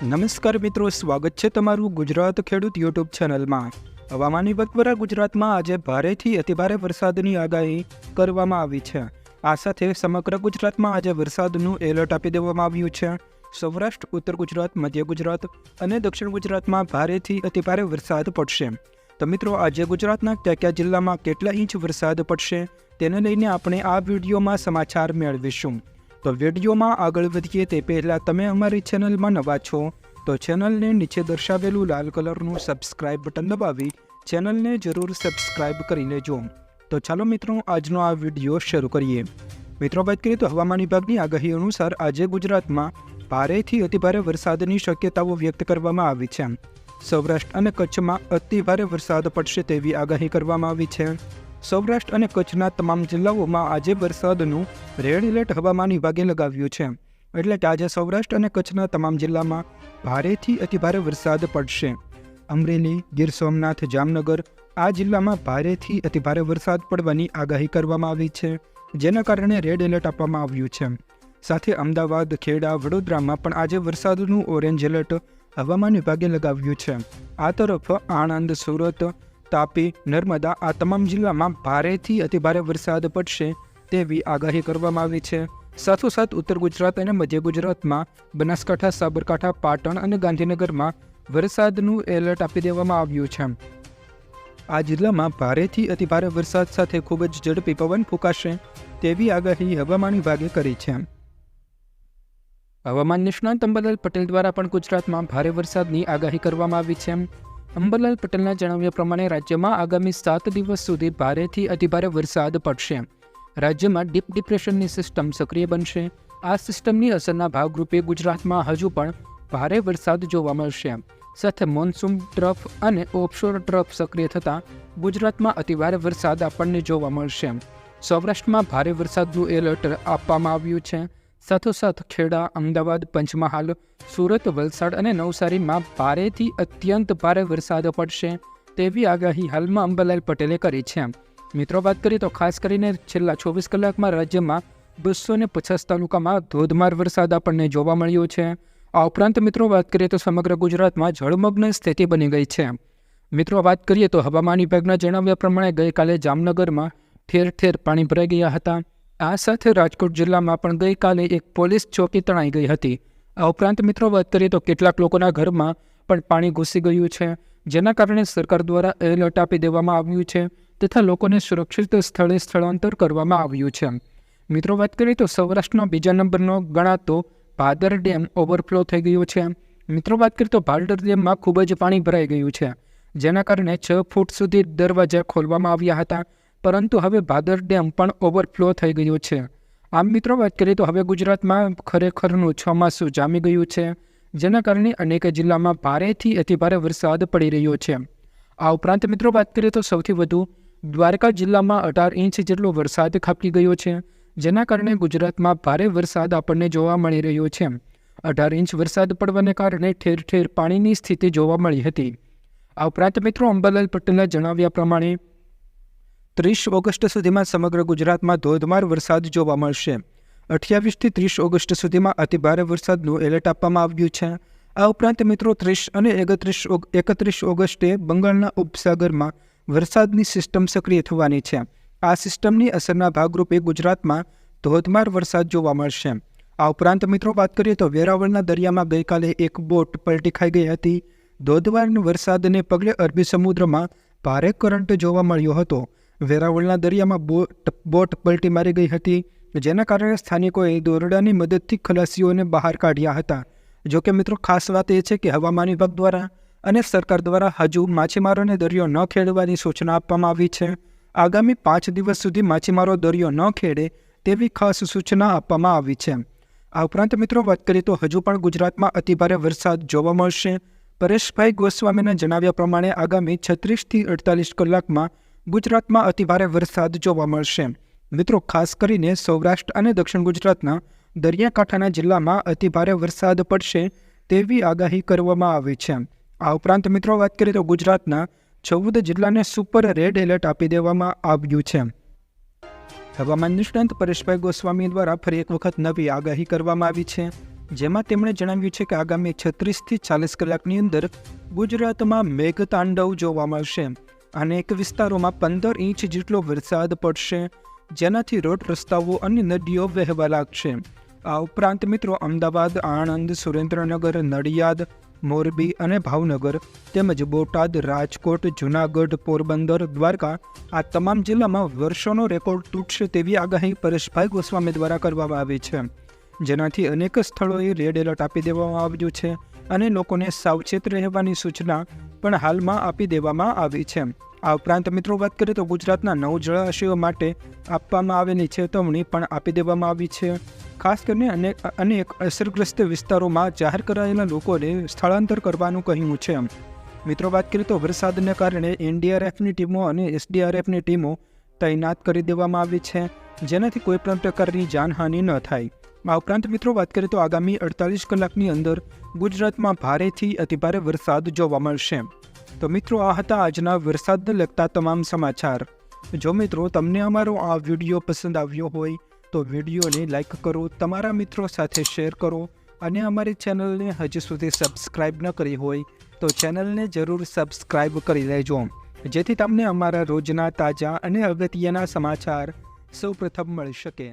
નમસ્કાર મિત્રો, સ્વાગત છે તમારું ગુજરાત ખેડૂત યુટ્યુબ ચેનલમાં। હવામાન વિભાગ દ્વારા ગુજરાતમાં આજે ભારેથી અતિભારે વરસાદની આગાહી કરવામાં આવી છે। આ સાથે સમગ્ર ગુજરાતમાં આજે વરસાદનું એલર્ટ આપી દેવામાં આવ્યું છે। સૌરાષ્ટ્ર, ઉત્તર ગુજરાત, મધ્ય ગુજરાત અને દક્ષિણ ગુજરાતમાં ભારેથી અતિભારે વરસાદ પડશે। તો મિત્રો, આજે ગુજરાતના કયા જિલ્લામાં કેટલા ઇંચ વરસાદ પડશે તેને લઈને આપણે આ વિડીયોમાં સમાચાર મેળવીશું। તો વિડીયોમાં આગળ વધીએ તે પહેલાં તમે અમારી ચેનલમાં નવા છો તો ચેનલને નીચે દર્શાવેલું લાલ કલરનું સબસ્ક્રાઇબ બટન દબાવી ચેનલને જરૂર સબસ્ક્રાઇબ કરી લેજો। તો ચાલો મિત્રો, આજનો આ વિડીયો શરૂ કરીએ। મિત્રો, વાત કરીએ તો હવામાન વિભાગની આગાહી અનુસાર આજે ગુજરાતમાં ભારેથી અતિભારે વરસાદની શક્યતાઓ વ્યક્ત કરવામાં આવી છે। સૌરાષ્ટ્ર અને કચ્છમાં અતિભારે વરસાદ પડશે તેવી આગાહી કરવામાં આવી છે। સૌરાષ્ટ્ર અને કચ્છના તમામ જિલ્લાઓમાં આજે વરસાદનું રેડ એલર્ટ હવામાન વિભાગે લગાવ્યું છે। એટલે કે આજે સૌરાષ્ટ્ર અને કચ્છના તમામ જિલ્લામાં ભારેથી અતિભારે વરસાદ પડશે। અમરેલી, ગીર સોમનાથ, જામનગર આ જિલ્લામાં ભારેથી અતિભારે વરસાદ પડવાની આગાહી કરવામાં આવી છે, જેના કારણે રેડ એલર્ટ આપવામાં આવ્યું છે। સાથે અમદાવાદ, ખેડા, વડોદરામાં પણ આજે વરસાદનું ઓરેન્જ એલર્ટ હવામાન વિભાગે લગાવ્યું છે। આ તરફ આણંદ, સુરત, તાપી, નર્મદા આ તમામ જિલ્લામાં ભારેથી અતિભારે વરસાદ પડશે તેવી આગાહી કરવામાં આવી છે। સાથોસાથ ઉત્તર ગુજરાત અને મધ્ય ગુજરાતમાં બનાસકાંઠા, સાબરકાંઠા, પાટણ અને ગાંધીનગરમાં વરસાદનું એલર્ટ આપી દેવામાં આવ્યું છે। આ જિલ્લામાં ભારેથી અતિભારે વરસાદ સાથે ખૂબ જ ઝડપી પવન ફૂંકાશે તેવી આગાહી હવામાન વિભાગે કરી છે। હવામાન નિષ્ણાત અંબાલાલ પટેલ દ્વારા પણ ગુજરાતમાં ભારે વરસાદની આગાહી કરવામાં આવી છે। અંબાલાલ પટેલના જણાવ્યા પ્રમાણે રાજ્યમાં આગામી 7 દિવસ સુધી ભારેથી અતિભારે વરસાદ પડશે। રાજ્યમાં ડીપ ડિપ્રેશનની સિસ્ટમ સક્રિય બનશે। આ સિસ્ટમની અસરના ભાગરૂપે ગુજરાતમાં હજુ પણ ભારે વરસાદ જોવા મળશે। સાથે મોન્સૂન ટ્રફ અને ઓફશોર ટ્રફ સક્રિય થતાં ગુજરાતમાં અતિભારે વરસાદ આપણને જોવા મળશે। સૌરાષ્ટ્રમાં ભારે વરસાદનું એલર્ટ આપવામાં આવ્યું છે। સાથોસાથ ખેડા, અમદાવાદ, પંચમહાલ, સુરત, વલસાડ અને નવસારીમાં ભારેથી અત્યંત ભારે વરસાદ પડશે તેવી આગાહી હાલમાં અંબાલાલ પટેલે કરી છે। મિત્રો, વાત કરીએ તો ખાસ કરીને છેલ્લા 24 કલાકમાં રાજ્યમાં 250 તાલુકામાં ધોધમાર વરસાદ આપણને જોવા મળ્યો છે। આ ઉપરાંત મિત્રો, વાત કરીએ તો સમગ્ર ગુજરાતમાં જળમગ્ન સ્થિતિ બની ગઈ છે। મિત્રો, વાત કરીએ તો હવામાન વિભાગના જણાવ્યા પ્રમાણે ગઈકાલે જામનગરમાં ઠેર ઠેર પાણી ભરાઈ ગયા હતા। આ સાથે રાજકોટ જિલ્લામાં પણ ગઈકાલે એક પોલીસ ચોકી તણાઈ ગઈ હતી। આ ઉપરાંત મિત્રો, વાત કરીએ તો કેટલાક લોકોના ઘરમાં પણ પાણી ઘૂસી ગયું છે, જેના કારણે સરકાર દ્વારા એલર્ટ આપી દેવામાં આવ્યું છે તથા લોકોને સુરક્ષિત સ્થળે સ્થળાંતર કરવામાં આવ્યું છે। મિત્રો, વાત કરીએ તો સૌરાષ્ટ્રનો બીજા નંબરનો ગણાતો ભાદર ડેમ ઓવરફ્લો થઈ ગયો છે। મિત્રો, વાત કરીએ તો ભાદર ડેમમાં ખૂબ જ પાણી ભરાઈ ગયું છે, જેના કારણે 6 ફૂટ સુધી દરવાજા ખોલવામાં આવ્યા હતા, પરંતુ હવે ભાદર ડેમ પણ ઓવરફ્લો થઈ ગયો છે। આમ મિત્રો, વાત કરીએ તો હવે ગુજરાતમાં ખરેખરનું ચોમાસું જામી ગયું છે, જેના કારણે અનેક જિલ્લામાં ભારેથી અતિભારે વરસાદ પડી રહ્યો છે। આ ઉપરાંત મિત્રો, વાત કરીએ તો સૌથી વધુ દ્વારકા જિલ્લામાં 18 ઇંચ જેટલો વરસાદ ખાબકી ગયો છે, જેના કારણે ગુજરાતમાં ભારે વરસાદ આપણને જોવા મળી રહ્યો છે। 18 ઇંચ વરસાદ પડવાને કારણે ઠેર ઠેર પાણીની સ્થિતિ જોવા મળી હતી। આ ઉપરાંત મિત્રો, અંબાલાલ પટેલના જણાવ્યા પ્રમાણે 30 ઓગસ્ટ સુધીમાં સમગ્ર ગુજરાતમાં ધોધમાર વરસાદ જોવા મળશે। 28 થી 30 ઓગસ્ટ સુધીમાં અતિભારે વરસાદનું એલર્ટ આપવામાં આવ્યું છે। આ ઉપરાંત મિત્રો, 30 અને 31 ઓગસ્ટે બંગાળના ઉપસાગરમાં વરસાદની સિસ્ટમ સક્રિય થવાની છે। આ સિસ્ટમની અસરના ભાગરૂપે ગુજરાતમાં ધોધમાર વરસાદ જોવા મળશે। આ ઉપરાંત મિત્રો, વાત કરીએ તો વેરાવળના દરિયામાં ગઈકાલે એક બોટ પલટી ખાઈ ગઈ હતી। ધોધમાર વરસાદને પગલે અરબી સમુદ્રમાં ભારે કરંટ જોવા મળ્યો હતો। વેરાવળના દરિયામાં બોટ પલટી મારી ગઈ હતી, જેના કારણે સ્થાનિકોએ દોરડાની મદદથી ખલાસીઓને બહાર કાઢ્યા હતા। જોકે મિત્રો, ખાસ વાત એ છે કે હવામાન વિભાગ દ્વારા અને સરકાર દ્વારા હજુ માછીમારોને દરિયો ન ખેડવાની સૂચના આપવામાં આવી છે। આગામી 5 દિવસ સુધી માછીમારો દરિયો ન ખેડે તેવી ખાસ સૂચના આપવામાં આવી છે। આ ઉપરાંત મિત્રો, વાત કરીએ તો હજુ પણ ગુજરાતમાં અતિભારે વરસાદ જોવા મળશે। પરેશભાઈ ગોસ્વામીના જણાવ્યા પ્રમાણે આગામી 36 થી 48 કલાકમાં ગુજરાતમાં અતિભારે વરસાદ જોવા મળશે। મિત્રો, ખાસ કરીને સૌરાષ્ટ્ર અને દક્ષિણ ગુજરાતના દરિયાકાંઠાના જિલ્લામાં અતિભારે વરસાદ પડશે તેવી આગાહી કરવામાં આવી છે। આ ઉપરાંત મિત્રો, વાત કરીએ તો ગુજરાતના 14 જિલ્લાને સુપર રેડ એલર્ટ આપી દેવામાં આવ્યું છે। હવામાન નિષ્ણાંત પરેશભાઈ ગોસ્વામી દ્વારા ફરી એક વખત નવી આગાહી કરવામાં આવી છે। જેમાં તેમણે જણાવ્યું છે કે આગામી 36 થી 40 કલાકની અંદર ગુજરાતમાં મેઘતાંડવ જોવા મળશે. અનેક વિસ્તારોમાં 15 ઇંચ જેટલો વરસાદ પડશે, જેનાથી રોડ રસ્તાઓ અને નદીઓ વહેવા લાગશે. આ ઉપરાંત મિત્રો અમદાવાદ, આણંદ, સુરેન્દ્રનગર, નડિયાદ, મોરબી અને ભાવનગર તેમજ બોટાદ, રાજકોટ, જૂનાગઢ, પોરબંદર, દ્વારકા આ તમામ જિલ્લામાં વર્ષોનો રેકોર્ડ તૂટશે તેવી આગાહી પરેશભાઈ ગોસ્વામી દ્વારા કરવામાં આવી છે. જેનાથી અનેક સ્થળોએ રેડ એલર્ટ આપી દેવામાં આવ્યું છે અને લોકોને સાવચેત રહેવાની સૂચના પણ હાલમાં આપી દેવામાં આવી છે. આ ઉપરાંત મિત્રો વાત કરીએ તો ગુજરાતના 9 જળાશયો માટે આપવામાં આવેલી ચેતવણી પણ આપી દેવામાં આવી છે. ખાસ કરીને અનેક અસરગ્રસ્ત વિસ્તારોમાં જાહેર કરાયેલા લોકોને સ્થળાંતર કરવાનું કહ્યું છે. મિત્રો વાત કરીએ તો વરસાદને કારણે એનડીઆરએફની ટીમો અને એસડીઆરએફની ટીમો તૈનાત કરી દેવામાં આવી છે, જેનાથી કોઈ પણ પ્રકારની જાનહાનિ ન થાય. આ ઉપરાંત મિત્રો વાત કરીએ તો આગામી 48 કલાકની અંદર ગુજરાતમાં ભારેથી અતિભારે વરસાદ જોવા મળશે. તો મિત્રો આ હતા આજના વરસાદને લગતા તમામ સમાચાર. જો મિત્રો તમને અમારો આ વિડીયો પસંદ આવ્યો હોય તો વિડીયોને લાઈક કરો, તમારા મિત્રો સાથે શેર કરો અને અમારી ચેનલને હજી સુધી સબસ્ક્રાઈબ ન કરી હોય તો ચેનલને જરૂર સબસ્ક્રાઈબ કરી લેજો, જેથી તમને અમારા રોજના તાજા અને અગત્યના સમાચાર સૌપ્રથમ મળી શકે.